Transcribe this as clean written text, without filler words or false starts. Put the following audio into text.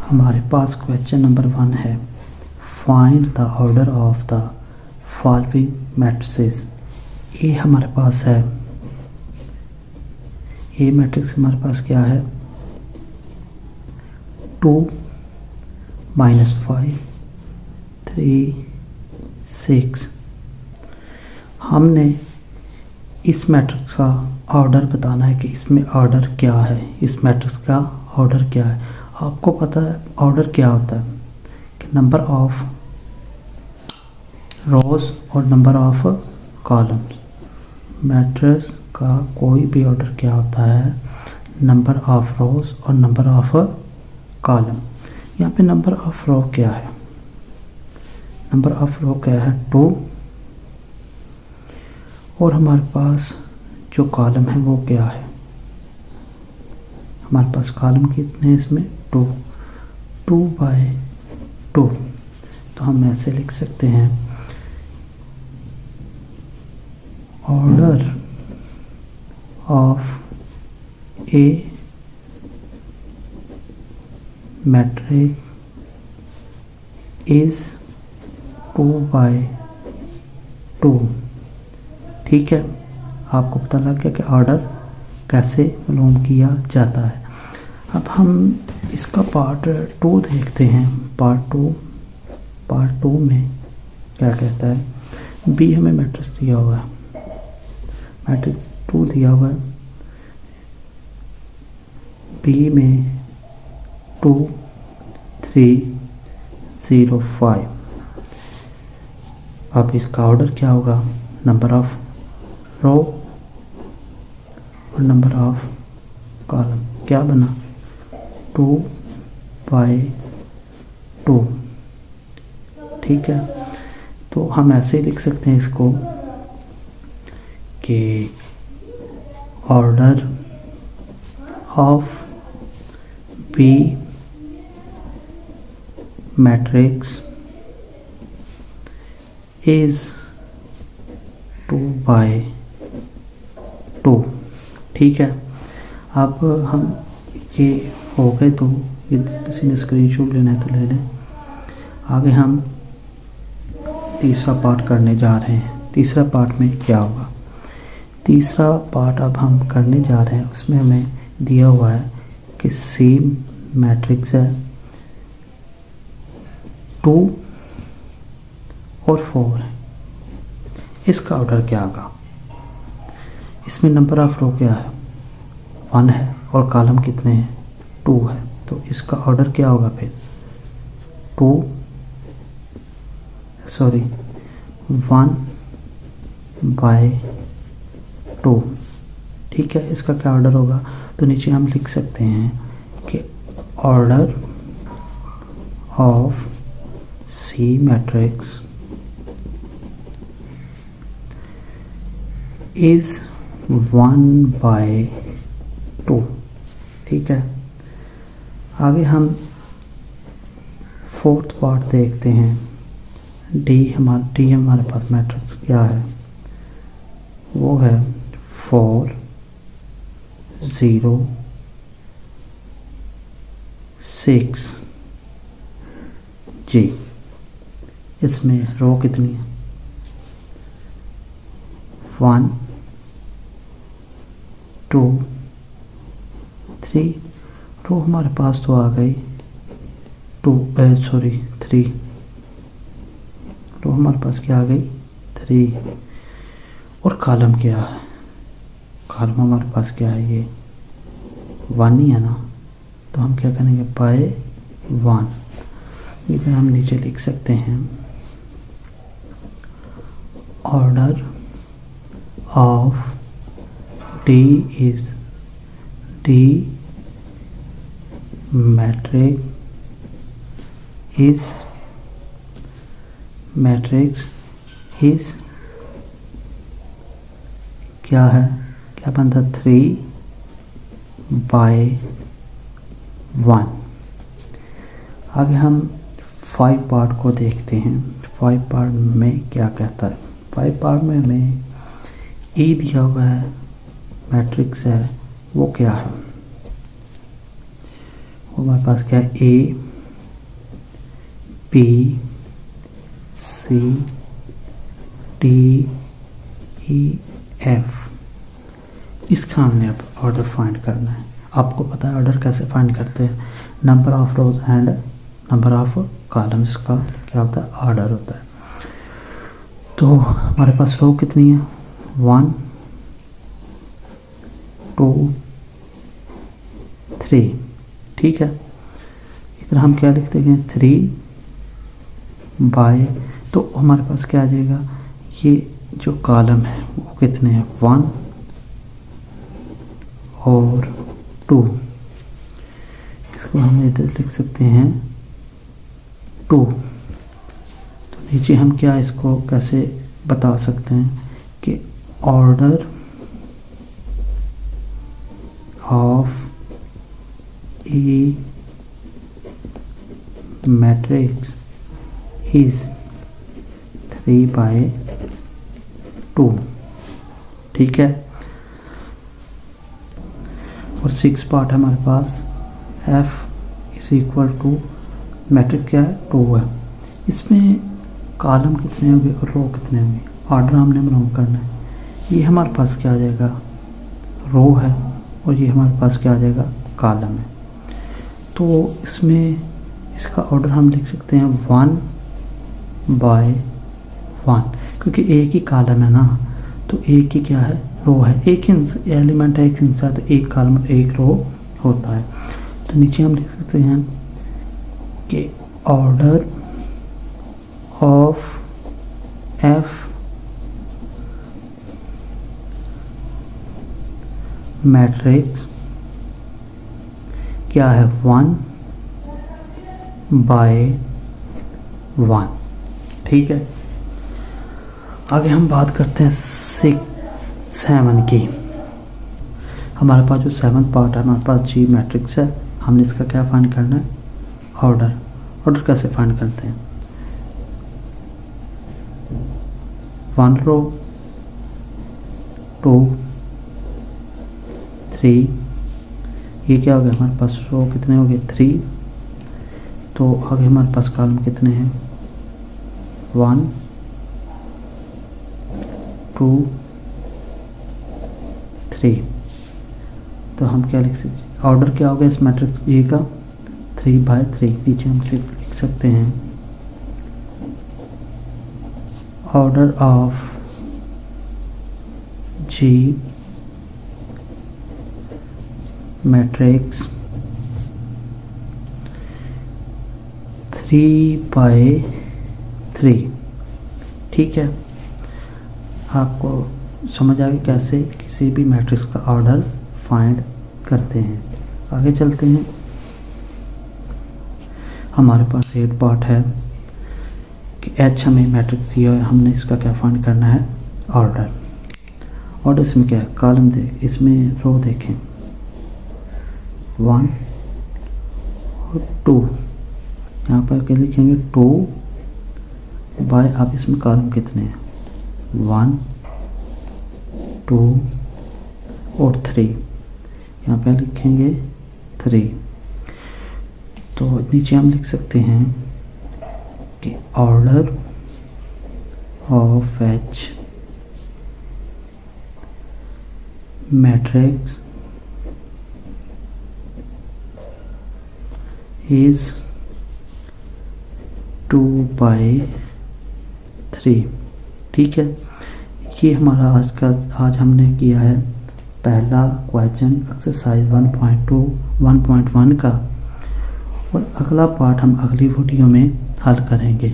हमारे पास question number 1 है, find the order of the following matrices. ये हमारे पास है, ये मैट्रिक्स हमारे पास क्या है, 2 -5 3 6। हमने इस मैट्रिक्स का ऑर्डर बताना है कि इसमें ऑर्डर क्या है, इस मैट्रिक्स का ऑर्डर क्या है। आपको पता है ऑर्डर क्या होता है कि नंबर ऑफ रोज और नंबर ऑफ कॉलम्स। मैट्रिक्स का कोई भी ऑर्डर क्या होता है, नंबर ऑफ रोज और नंबर ऑफ कॉलम। यहाँ पे नंबर ऑफ रो क्या है, नंबर ऑफ रो क्या है 2, और हमारे पास जो कॉलम है वो क्या है, हमारे पास कॉलम कितने हैं इसमें 2 2/2। तो हम ऐसे लिख सकते हैं, order of A matrix is 2/2। ठीक है, आपको पता लग गया कि ऑर्डर कैसे मालूम किया जाता है। अब हम इसका पार्ट 2 देखते हैं। पार्ट 2 में क्या कहता है, बी हमें मैट्रिक्स दिया हुआ है, मैट्रिक्स 2 दिया हुआ है, बी में 2 3 0 5। अब इसका ऑर्डर क्या होगा, नंबर ऑफ रो और नंबर ऑफ कॉलम। क्या बना 2/2। ठीक है, तो हम ऐसे ही लिख सकते हैं इसको कि order of B matrix is 2/2। ठीक है, अब हम ये हो गए, तो ये किसी ने स्क्रीनशॉट लेना है तो ले लें। आगे हम तीसरा पार्ट करने जा रहे हैं। तीसरा पार्ट में क्या होगा, तीसरा पार्ट अब हम करने जा रहे हैं, उसमें हमें दिया हुआ है कि सेम मैट्रिक्स है 2 और 4 है, इसका ऑर्डर क्या होगा। इसमें नंबर ऑफ रो क्या है 1 है और कॉलम कितने हैं 2 है, तो इसका ऑर्डर क्या होगा फिर 1/2। ठीक है, इसका क्या ऑर्डर होगा, तो नीचे हम लिख सकते हैं कि order of C matrix is 1/2। ठीक है, आगे हम फोर्थ पार्ट देखते हैं। डी हमारे पास मैट्रिक्स क्या है, वो है 4 0 6 जी। इसमें रो कितनी है 1 2 3। रो हमारे पास तो आ गई 3। रो हमारे पास क्या आ गई 3। और कॉलम क्या है, कॉलम हमारे पास क्या है, ये 1 ही है ना, तो हम क्या करेंगे /1। इधर हम नीचे लिख सकते हैं, order of D is D matrix is क्या है, क्या बनता 3/1। आगे हम 5 पार्ट को देखते हैं। 5 पार्ट में क्या कहता है, 5 पार्ट में हमें ए दिया हुआ है, मैट्रिक्स है, वो क्या है, वो हमारे पास क्या है, ए P C D E F, इसका हमने अब ऑर्डर फाइंड करना है। आपको पता है ऑर्डर कैसे फाइंड करते हैं, number of rose and number of columns का क्या होता है, ऑर्डर होता है। तो हमारे पास रो कितनी है, 1 2 3, ठीक है। इधर हम क्या लिख देंगे 3 बाय, तो हमारे पास क्या आ जाएगा, ये जो कॉलम है वो कितने हैं, 1 और 2, इसको हम इधर लिख सकते हैं 2। तो नीचे हम क्या इसको कैसे बता सकते हैं कि order of A matrix is 3/2, ठीक है। और 6 पार्ट है हमारे पास, F is equal to matrix क्या है, 2 है। इसमें कॉलम कितने होंगे और रो कितने होंगे, ऑर्डर हमने मालूम करना है। ये हमारे पास क्या आ जाएगा, रो है, और ये हमारे पास क्या आ जाएगा, कॉलम है। तो इसमें इसका ऑर्डर हम लिख सकते हैं 1/1, क्योंकि एक ही कॉलम है ना, तो एक ही क्या है, रो है, एक ही एलिमेंट है, एक हिस्सा, तो एक कॉलम एक रो होता है। तो नीचे हम लिख सकते हैं कि ऑर्डर ऑफ F मैट्रिक्स क्या है, 1/1, ठीक है। आगे हम बात करते हैं 7 की। हमारे पास जो 7th पार्ट है, हमारे पास G मैट्रिक्स है, हमने इसका क्या फाइंड करना है, ऑर्डर। ऑर्डर कैसे फाइंड करते हैं, 1 रो 2 3, ये क्या हो गया हमारे पास, रो कितने हो गए 3। तो आगे हमारे पास कॉलम कितने हैं, 1 2 3। तो हम क्या लिख सकते, ऑर्डर क्या हो गया इस मैट्रिक्स G का, 3/3। नीचे हम सिर्फ लिख सकते हैं ऑर्डर ऑफ G मैट्रिक्स 3/3, ठीक है। आपको समझ आ गया कैसे किसी भी मैट्रिक्स का ऑर्डर फाइंड करते हैं। आगे चलते हैं। हमारे पास 8 पार्ट है कि H हमें मैट्रिक्स दिया है, हमने इसका क्या फाइंड करना है, ऑर्डर। ऑर्डर इसमें क्या है, कॉलम देख, इसमें रो देखें 1 और 2, यहाँ पर क्या लिखेंगे 2 बाय, आप इसमें कॉलम कितने हैं, 1 2 और 3, यहाँ पे लिखेंगे 3। तो नीचे हम लिख सकते हैं कि order of H matrix is 2/3, ठीक है। ये हमारा आज हमने किया है पहला क्वेश्चन एक्सरसाइज 1.1 का, और अगला पार्ट हम अगली वीडियो में हल करेंगे।